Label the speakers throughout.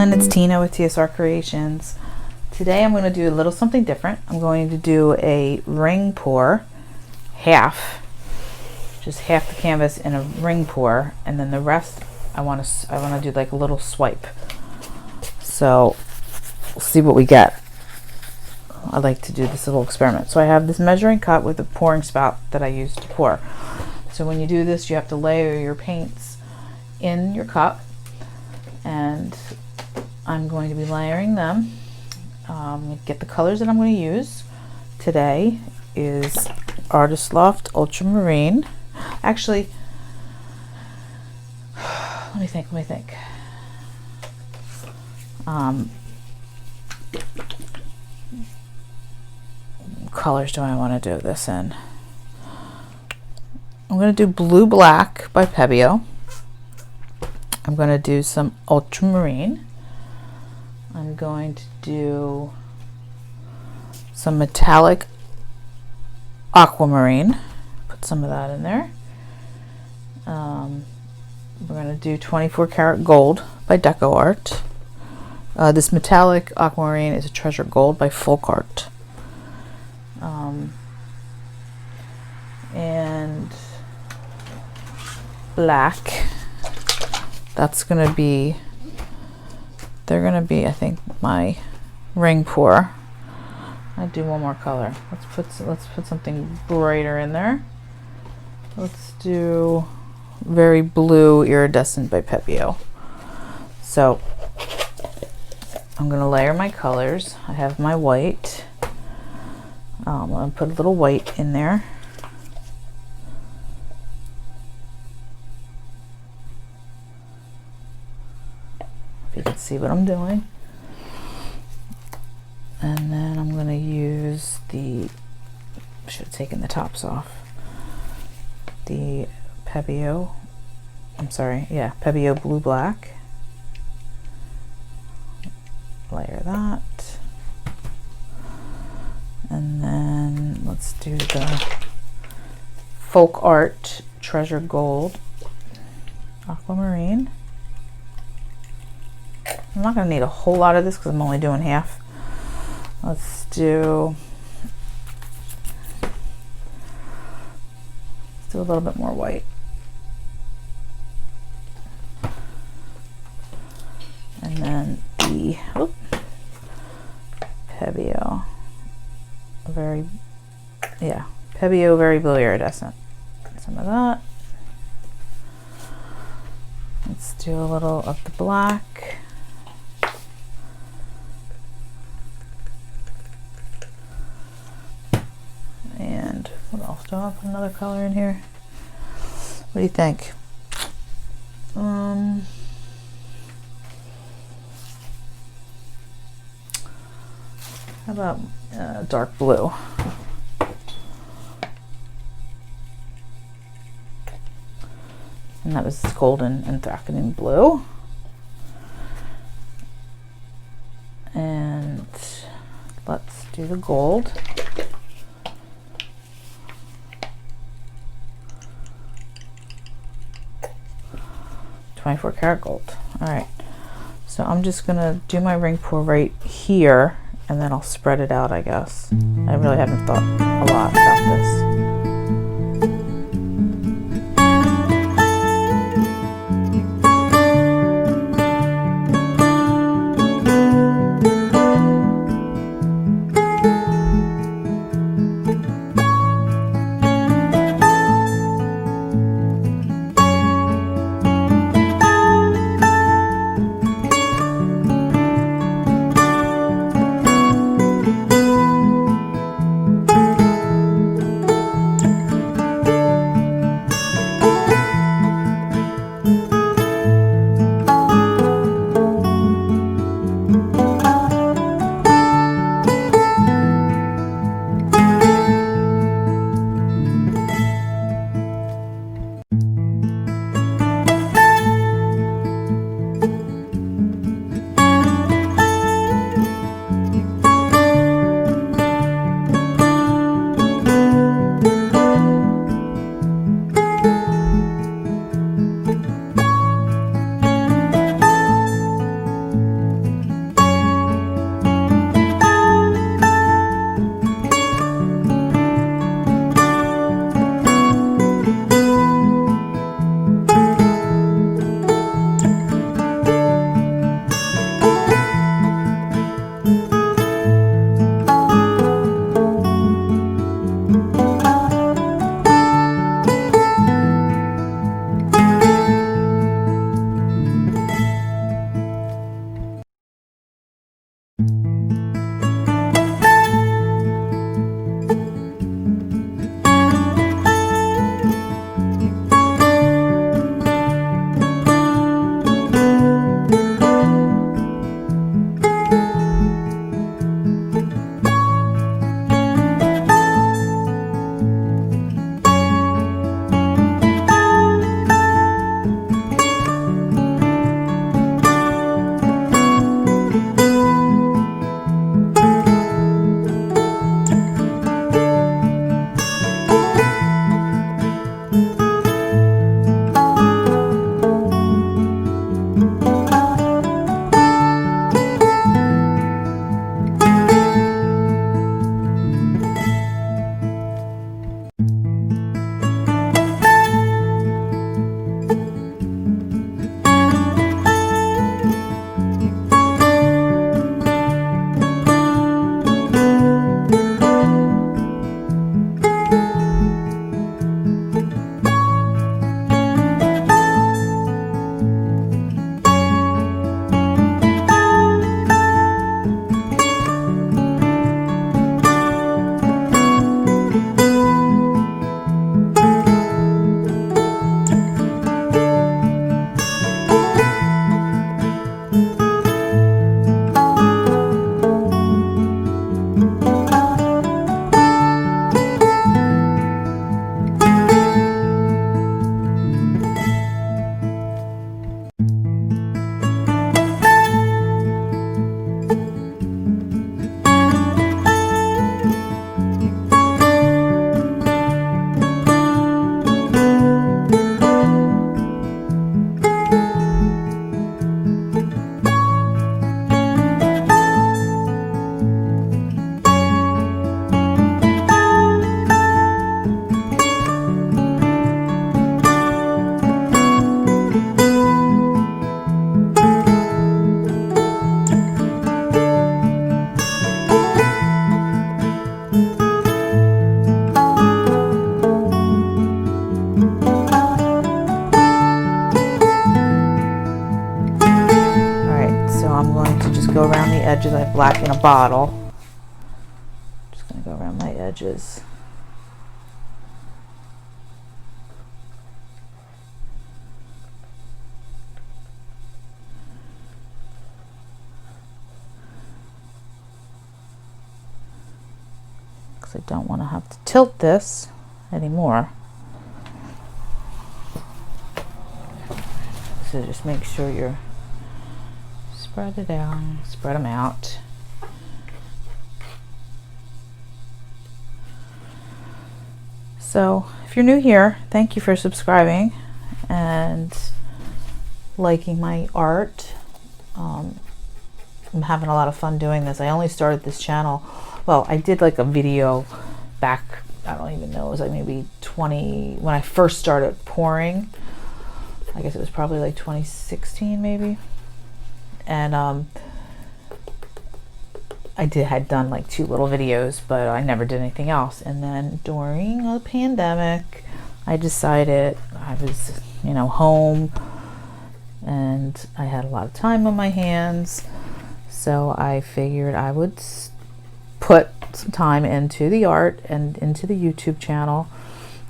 Speaker 1: everyone, it's Tina with TSR Creations. Today I'm going to do a little something different. I'm going to do a ring pour, just half the canvas in a ring pour, and then the rest I want to do like a little swipe. So we'll see what we get. I like to do this little experiment. So I have this measuring cup with a pouring spout that I use to pour. So when you do this, you have to layer your paints in your cup, and I'm going to be layering them. Get the colors that I'm going to use today is Artist Loft Ultramarine. Actually, let me think. Colors do I want to do this in? I'm going to do Blue Black by Pebeo. I'm going to do some Ultramarine. I'm going to do some Metallic Aquamarine. Put some of that in there. We're going to do 24 Karat Gold by Deco Art. This Metallic Aquamarine is a Treasure Gold by Folk Art. And black, that's going to be, they're going to be, I think, my ring pour. I'll do one more color. Let's put something brighter in there. Let's do Very Blue Iridescent by Pebeo. So I'm going to layer my colors. I have my white. I'm going to put a little white in there. If you can see what I'm doing. And then I'm going to use should have taken the tops off. The Pebeo, Pebeo Blue Black. Layer that. And then let's do the Folk Art Treasure Gold Aquamarine. I'm not going to need a whole lot of this because I'm only doing half. Let's do a little bit more white. And then the Pebeo Pebeo Very Blue Iridescent. Some of that. Let's do a little of the black. And what else? Do I put another color in here? What do you think? How about dark blue? And that was golden anthracene blue. And let's do the gold. .24 karat gold. All right. So I'm just gonna do my ring pour right here, and then I'll spread it out, I guess. I really haven't thought a lot about this. go around the edges. I have black in a bottle. Just going to go around my edges. Because I don't want to have to tilt this anymore. So just make sure you're spread it out, spread them out. So if you're new here, thank you for subscribing and liking my art. I'm having a lot of fun doing this. I only started this channel, well, I did like a video back, I don't even know, it was like maybe 20, when I first started pouring. I guess it was probably like 2016 maybe. And I had done like 2 little videos, but I never did anything else. And then during a pandemic, I decided I was, you know, home and I had a lot of time on my hands. So I figured I would put some time into the art and into the YouTube channel.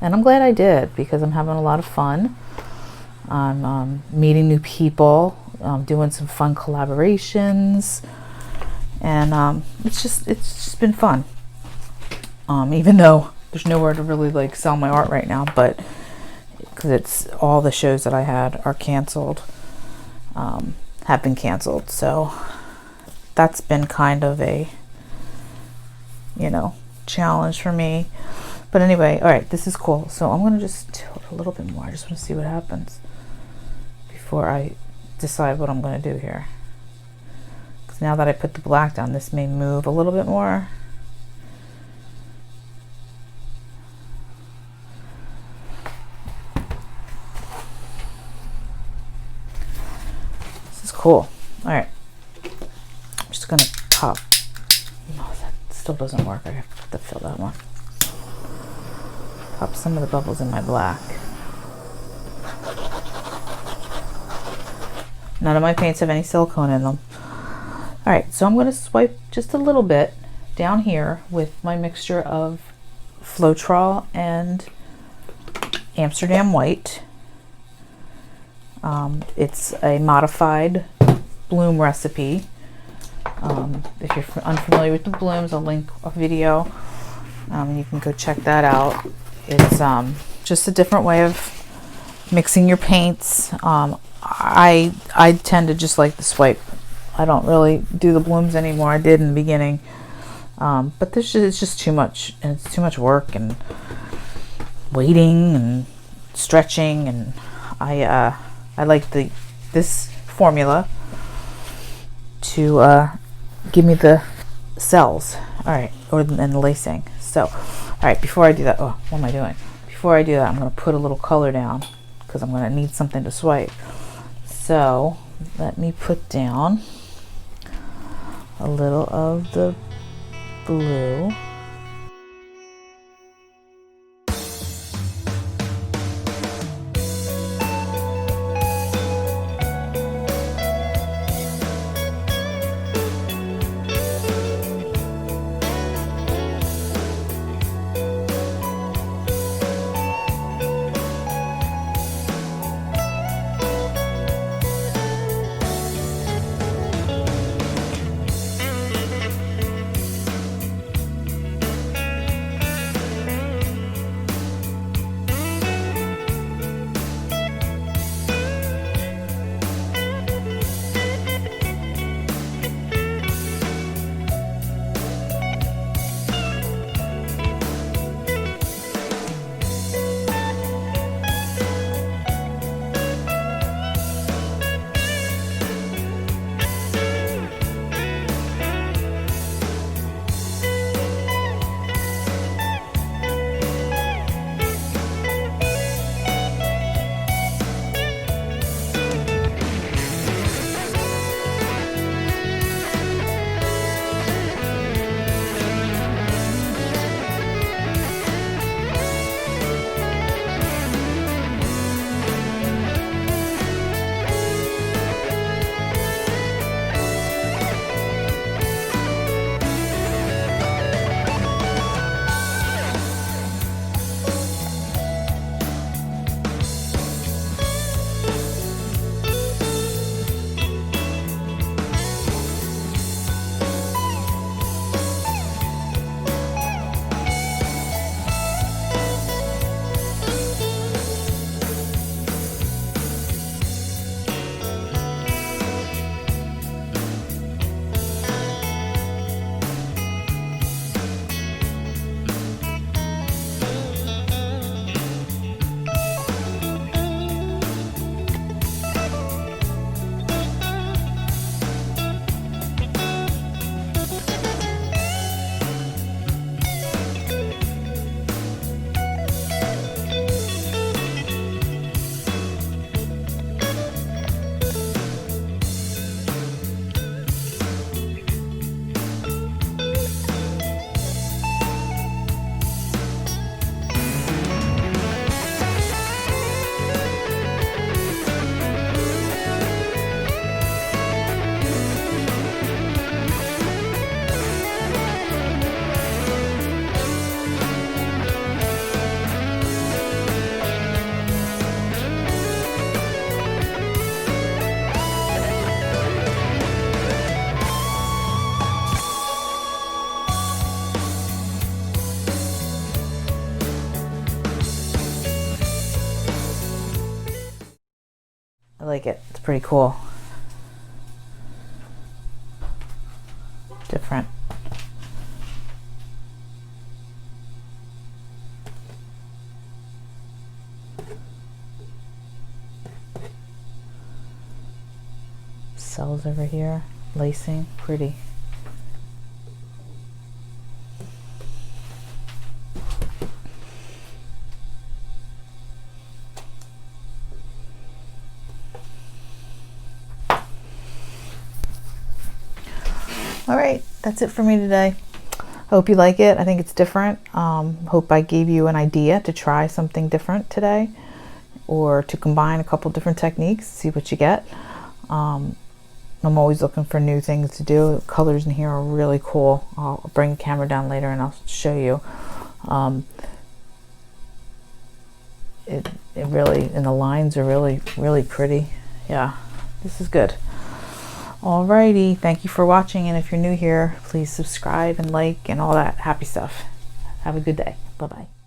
Speaker 1: And I'm glad I did, because I'm having a lot of fun. I'm meeting new people, doing some fun collaborations, and it's just been fun. Even though there's nowhere to really like sell my art right now, but because it's all the shows that I had are canceled, have been canceled. So that's been kind of a, you know, challenge for me. But anyway, all right, this is cool. So I'm gonna just tilt a little bit more. I just want to see what happens before I decide what I'm going to do here. Because now that I put the black down, this may move a little bit more. This is cool. All right, I'm just going to pop. No, that still doesn't work. I have to fill that one. Pop some of the bubbles in my black. None of my paints have any silicone in them. All right, so I'm going to swipe just a little bit down here with my mixture of Floetrol and Amsterdam White. It's a modified bloom recipe. If you're unfamiliar with the blooms, I'll link a video. You can go check that out. It's just a different way of mixing your paints. I tend to just like the swipe. I don't really do the blooms anymore. I did in the beginning, but it's just too much, and it's too much work and waiting and stretching. And I like this formula to give me the cells. All right, and the lacing. So, all right, before I do that, oh, what am I doing? Before I do that, I'm going to put a little color down because I'm going to need something to swipe. So let me put down a little of the blue. I like it. It's pretty cool. Different. Cells over here, lacing, pretty. All right, that's it for me today. Hope you like it. I think it's different. Hope I gave you an idea to try something different today, or to combine a couple different techniques, see what you get. I'm always looking for new things to do. The colors in here are really cool. I'll bring the camera down later and I'll show you. It really, and the lines are really pretty. Yeah, this is good. Alrighty, thank you for watching, and if you're new here, please subscribe and like and all that happy stuff. Have a good day. Bye-bye.